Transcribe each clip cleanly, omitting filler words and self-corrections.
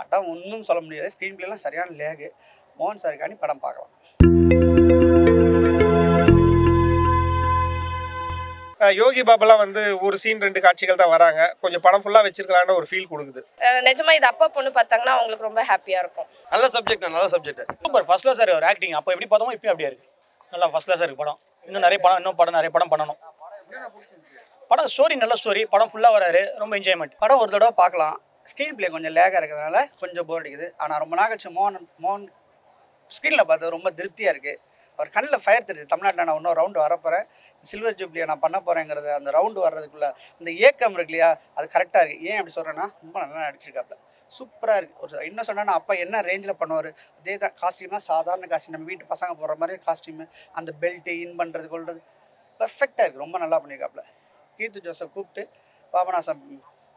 படம் ஒன்றும் சொல்ல முடியாது. ஸ்க்ரீன் பிளேலாம் சரியான லேகு. மோகன் சாருக்காண்டி படம் பார்க்கலாம். யோகி பாபுலாம் வந்து ஒரு சீன் 2 காட்சிகள் தான் வராங்க. கொஞ்சம் படம் ஃபுல்லாக வச்சிருக்கலான்னு ஒரு ஃபீல் கொடுக்குது. நிஜமா இது அப்பா பொண்ணு பார்த்தாங்கன்னா அவங்களுக்கு ரொம்ப ஹாப்பியாக இருக்கும். நல்ல subject. Super first class sir ஒரு ஆக்டிங். அப்போ எப்படி பார்த்தோமோ இப்போ அப்படியே இருக்குது. நல்லா ஃபர்ஸ்ட் கிளாஸ் இருக்குது படம். இன்னும் நிறைய படம் பண்ணணும். படம் ஸ்டோரி நல்ல ஸ்டோரி. படம் ஃபுல்லாக வராரு. ரொம்ப என்ஜாய்மெண்ட். படம் ஒரு தடவை பார்க்கலாம். ஸ்க்ரீன் பிளே கொஞ்சம் லேகாக இருக்கிறதுனால கொஞ்சம் போர் அடிக்குது. ஆனால் ரொம்ப நாள் கழிச்சு மோகன் ஸ்க்ரீனில் பார்த்தது ரொம்ப திருப்தியாக இருக்குது. அவர் கண்ணில் ஃபயர் தெரியுது. தமிழ்நாட்டில் நான் இன்னும் ரவுண்டு வரப்போகிறேன், சில்வர் ஜூப்ளியை நான் பண்ண போகிறேங்கிறது அந்த ரவுண்டு வர்றதுக்குள்ளே அந்த ஏக்கம் இருக்கு இல்லையா, அது கரெக்டாக இருக்குது. ஏன் அப்படி சொல்கிறேன்னா ரொம்ப நல்லா நடிச்சிருக்காப்புல, சூப்பராக இருக்குது. ஒரு இன்னும் சொன்னால் அப்பா என்ன ரேஞ்சில் பண்ணுவார் அதே தான். காஸ்டியூம்லாம் சாதாரண காஸ்டியூம், நம்ம வீட்டு பசங்க போடுற மாதிரி காஸ்டியூமு, அந்த பெல்ட்டு இன் பண்ணுறது கொள்வது பர்ஃபெக்டாக இருக்குது. ரொம்ப நல்லா பண்ணியிருக்காப்புல. கீர்த்தி ஜோசப் கூப்பிட்டு பாபநாசம்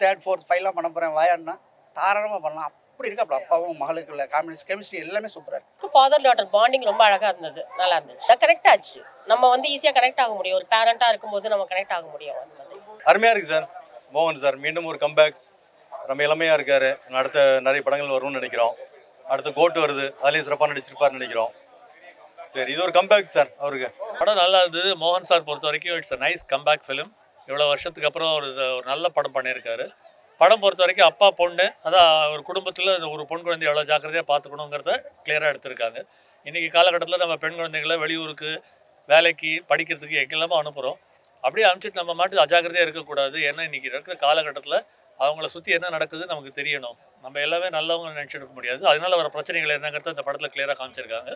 3rd 4th 5லாம் பண்ண போகிறேன் வாயாடினா தாராளமாக பண்ணலாம். அப்படி இருக்காப்புல. அப்பாவும் மகளுக்கு உள்ள கெமிஸ்ட்ரி எல்லாமே சூப்பராக இருக்குது. ஃபாதர் டாட்டர் பாண்டிங் ரொம்ப அழகாக இருந்தது, நல்லா இருந்துச்சு. கனெக்ட் ஆச்சு. நம்ம வந்து ஈஸியாக கனெக்ட் ஆக முடியும். ஒரு பேரண்டாக இருக்கும்போது நம்ம கனெக்ட் ஆக முடியும். அந்த மாதிரி அருமையாக இருக்குது சார். மோகன் சார் மீண்டும் ஒரு கம்பேக். ரொம்ப இளமையாக இருக்கார். அடுத்த நிறைய படங்கள் வரும்னு நினைக்கிறோம். அடுத்த கோட்டு வருது, அதுலேயும் சிறப்பாக நடிச்சிருப்பார்னு நினைக்கிறோம். சரி, இது ஒரு கம்பேக் சார் அவருக்கு. படம் நல்லா இருந்தது. மோகன் சார் பொறுத்த வரைக்கும் it's a nice comeback film. இவ்வளோ வருஷத்துக்கு அப்புறம் ஒரு நல்ல படம் பண்ணியிருக்காரு. படம் பொறுத்த வரைக்கும் அப்பா பொண்ணு, அதான் ஒரு குடும்பத்தில் ஒரு பெண் குழந்தை எவ்வளோ ஜாக்கிரதையாக பார்த்துக்கணுங்கிறத கிளியராக எடுத்திருக்காங்க. இன்றைக்கி காலகட்டத்தில் நம்ம பெண் குழந்தைகளை வெளியூருக்கு வேலைக்கு படிக்கிறதுக்கு எங்கெல்லாமோ அனுப்புகிறோம். அப்படியே அனுப்பிச்சிட்டு நம்ம மாட்டு அஜாக்கிரதையாக இருக்கக்கூடாது. ஏன்னா இன்றைக்கி இருக்கிற காலகட்டத்தில் அவங்கள சுற்றி என்ன நடக்குது நமக்கு தெரியணும். நம்ம எல்லாமே நல்லவங்க நினச்சிட்டு இருக்க முடியாது. அதனால் வர பிரச்சனைகள் என்னங்கிறத இந்த படத்தில் கிளியராக காமிச்சிருக்காங்க.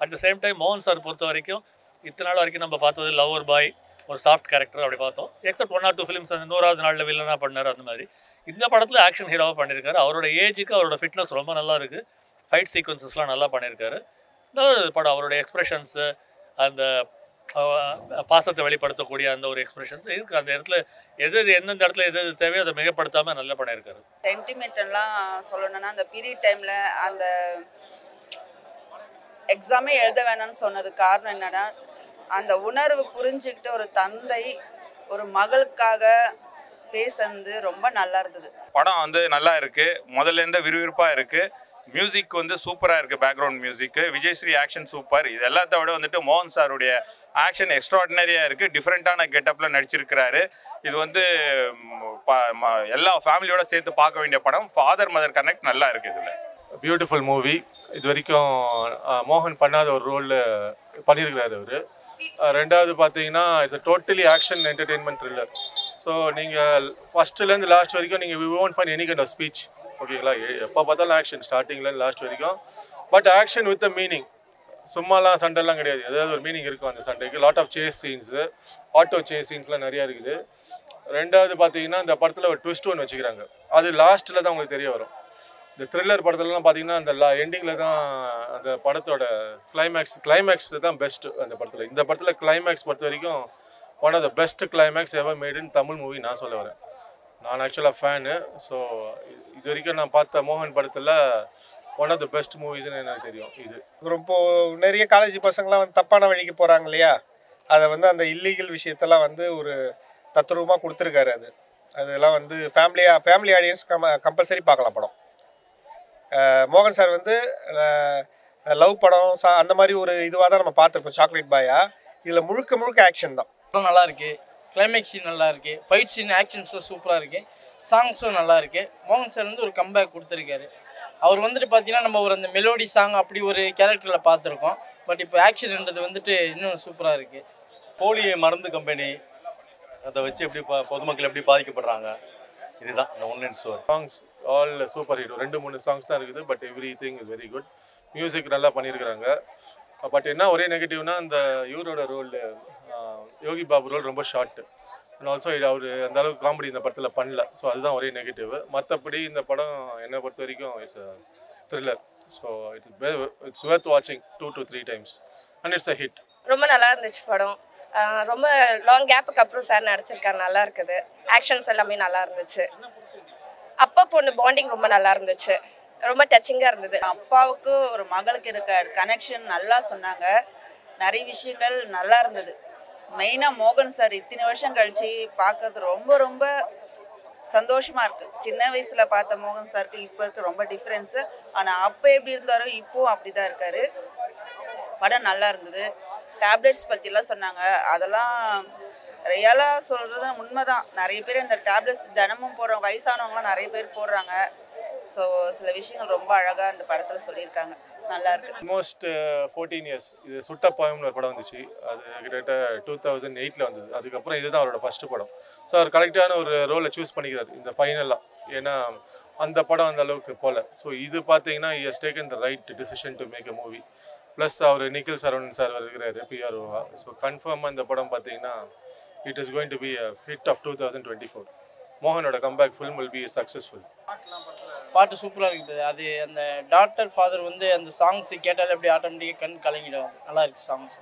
அட் த சேம் டைம் மோகன் சார் பொறுத்த வரைக்கும் இத்தனை நாள் வரைக்கும் நம்ம பார்த்தது லவ்வர் பாய், ஒரு சாஃப்ட் கேரக்டர் அப்படி பார்த்தோம். எக்ஸப்ட் 1 or 2 ஃபிலிம்ஸ் அந்த 100வது நாளில் வில்லனாக பண்ணார். அந்த மாதிரி இந்த படத்தில் ஆக்ஷன் ஹீரோவாக பண்ணியிருக்காரு. அவரோட ஏஜுக்கு அவரோட ஃபிட்னஸ் ரொம்ப நல்லா இருக்குது. ஃபைட் சீக்வன்சஸ்லாம் நல்லா பண்ணியிருக்காரு. நல்லது படம். அவரோட எக்ஸ்ப்ரெஷன்ஸு, அந்த பாசத்தை வெளிப்படுத்தக்கூடிய அந்த ஒரு எக்ஸ்ப்ரெஷன்ஸ் இருக்குது. அந்த இடத்துல எந்தெந்த இடத்துல எது தேவையோ அதை மிகப்படுத்தாமல் நல்லா பண்ணியிருக்காரு. சென்டிமெண்ட்லாம் சொல்லணும்னா அந்த பீரியட் டைமில் அந்த எக்ஸாமே எழுத வேணாம்னு சொன்னது காரணம் என்னென்னா, அந்த உணர்வு புரிஞ்சுக்கிட்டு ஒரு தந்தை ஒரு மகளுக்காக பேசுறது ரொம்ப நல்லா இருந்தது. படம் வந்து நல்லா இருக்குது. முதல்லேருந்து விறுவிறுப்பாக இருக்குது. மியூசிக் வந்து சூப்பராக இருக்குது. Background music, Vijayshree action super. இது எல்லாத்த விட வந்துட்டு மோகன் சாருடைய ஆக்ஷன் எக்ஸ்ட்ராடினரியாக இருக்குது. டிஃப்ரெண்ட்டான கெட்டப்பில் நடிச்சிருக்கிறாரு. இது வந்து எல்லா ஃபேமிலியோட சேர்த்து பார்க்க வேண்டிய படம். ஃபாதர் மதர் கனெக்ட் நல்லா இருக்குது. இதில் பியூட்டிஃபுல் மூவி. இது வரைக்கும் மோகன் பண்ணாத ஒரு ரோலில் பண்ணியிருக்கிறாரு அவர். ரெண்டாவது பார்த்தீங்கன்னா it's totally action entertainment thriller. So நீங்கள் ஃபஸ்ட்டுலேருந்து லாஸ்ட் வரைக்கும் நீங்கள் we won't find any kind of speech. ஓகேங்களா? எப்போ பார்த்தாலும் ஆக்ஷன், ஸ்டார்டிங்லேருந்து லாஸ்ட் வரைக்கும். But action with a meaning. சும்மாலாம் சண்டைலாம் கிடையாது. ஏதாவது ஒரு மீனிங் இருக்கும் அந்த சண்டைக்கு. Lot of chase scenes, auto chase சீன்ஸ்லாம் நிறையா இருக்குது. ரெண்டாவது பார்த்தீங்கன்னா இந்த படத்தில் ஒரு ட்விஸ்ட் ஒன்று வச்சுக்கிறாங்க. அது லாஸ்ட்டில் தான் உங்களுக்கு தெரிய வரும். இந்த த்ரில்லர் படத்துலலாம் பார்த்தீங்கன்னா அந்த எண்டிங்கில் தான் அந்த படத்தோட கிளைமேக்ஸ் தான் பெஸ்ட்டு அந்த படத்தில். இந்த படத்தில் கிளைமேக்ஸ் பொறுத்த வரைக்கும் one of the best climax ever made in Tamil movie நான் சொல்ல வரேன். நான் ஆக்சுவலாக ஃபேனு. ஸோ இது வரைக்கும் நான் பார்த்த மோகன் படத்தில் ஒன் ஆஃப் த பெஸ்ட் மூவிஸ்ன்னு எனக்கு தெரியும். இது இப்போது நிறைய காலேஜ் பசங்களாம் வந்து தப்பான வழிக்கு போகிறாங்க இல்லையா, அதை வந்து அந்த இல்லீகல் விஷயத்தெல்லாம் வந்து ஒரு தத்ரூபமாக கொடுத்துருக்காரு. அதெல்லாம் வந்து ஃபேமிலி ஆடியன்ஸ் கம்பல்சரி பார்க்கலாம் படம். மோகன் சார் வந்து லவ் படம் அந்த மாதிரி ஒரு இதுவாக தான் நம்ம பார்த்துருப்போம், சாக்லேட் பாயா. இதில் முழுக்க ஆக்ஷன் தான். படம் நல்லா இருக்குது. கிளைமேக்ஸ் சீன் நல்லா இருக்குது. ஃபைட் சீன் ஆக்ஷன்ஸும் சூப்பராக இருக்குது. சாங்ஸும் நல்லா இருக்குது. மோகன் சார் வந்து ஒரு கம்பேக் கொடுத்துருக்காரு. அவர் வந்துட்டு பார்த்தீங்கன்னா நம்ம ஒரு அந்த மெலோடி சாங் அப்படி ஒரு கேரக்டரில் பார்த்துருக்கோம். பட் இப்போ ஆக்ஷன்ன்றது வந்துட்டு இன்னும் சூப்பராக இருக்குது. போலியை மருந்து கம்பெனி அதை வச்சு எப்படி பொதுமக்கள் எப்படி பாதிக்கப்படுறாங்க, இதுதான் இந்த one line story. Songs all super hit. 2-3 songs தான் இருக்குது. But everything is very good. Music நல்லா பண்ணியிருக்கிறாங்க. பட் என்ன ஒரே நெகட்டிவ்னா அந்த இவரோட ரோல், யோகி பாபு ரோல் ரொம்ப ஷார்ட். அண்ட் ஆல்சோ அவர் அந்த அளவுக்கு காமெடி இந்த படத்தில் பண்ணல. ஸோ அதுதான் ஒரே நெகட்டிவ். மற்றபடி இந்த படம் என்னை பொறுத்த வரைக்கும் it's a thriller. So it's worth வாட்சிங் 2 to 3 times and it's a hit. ரொம்ப நல்லா இருந்துச்சு படம். ரொம்ப லாங் கேப்புக்கு அப்புறம் சார் நடிச்சிருக்காரு. நல்லா இருக்குது. ஆக்ஷன்ஸ் எல்லாமே நல்லா இருந்துச்சு. அப்பா பொண்ணு பாண்டிங் ரொம்ப நல்லா இருந்துச்சு. ரொம்ப டச்சிங்காக இருந்தது. அப்பாவுக்கு ஒரு மகளுக்கு இருக்க கனெக்ஷன் நல்லா சொன்னாங்க. நிறைய விஷயங்கள் நல்லா இருந்தது. மெயினாக மோகன் சார் இத்தனை வருஷம் கழிச்சு பார்க்கறது ரொம்ப ரொம்ப சந்தோஷமாக இருக்குது. சின்ன வயசில் பார்த்த மோகன் சாருக்கு இப்போ இருக்க ரொம்ப டிஃப்ரென்ஸு. ஆனால் அப்போ எப்படி இருந்தாரோ இப்போவும் அப்படி தான் இருக்கார். படம் நல்லா இருந்தது. டேப்லெட்ஸ் பற்றிலாம் சொன்னாங்க, அதெல்லாம் ரியலாக சொல்கிறது உண்மைதான். நிறைய பேர் இந்த டேப்லெட்ஸ் தினமும் போடுறவங்க, வயசானவங்களாம் நிறைய பேர் போடுறாங்க. ஸோ சில விஷயங்கள் ரொம்ப அழகாக அந்த படத்தில் சொல்லியிருக்காங்க. நல்லா இருக்கு. ஆல்மோஸ்ட் 14 இயர்ஸ் இது சுட்ட போயம்னு ஒரு படம் வந்துச்சு. அது கிட்டத்தட்ட 2008 வந்தது. அதுக்கப்புறம் இதுதான் அவரோட ஃபர்ஸ்ட் படம். ஸோ அவர் கரெக்டான ஒரு ரோலை சூஸ் பண்ணிக்கிறார் இந்த ஃபைனலாக. ஏன்னா அந்த படம் அந்த அளவுக்கு போகல. ஸோ இது பார்த்தீங்கன்னா he has taken the right decision to make a movie. Plus அவர் நிக்கில் சரவணன் சார் இருக்கிறாரு பிஆர்ஓவா. ஸோ கன்ஃபார்மாக இந்த படம் பார்த்தீங்கன்னா it is going to be a hit of 2024. மோகனோட comeback film will be successful. பாட்டு சூப்பராக இருக்குது. அது அந்த டாக்டர் ஃபாதர் வந்து அந்த சாங்ஸ் கேட்டாலே அப்படியே ஆட்டோமேட்டிக்காக கண் கலங்கிடும். நல்லா இருக்குது சாங்ஸ்.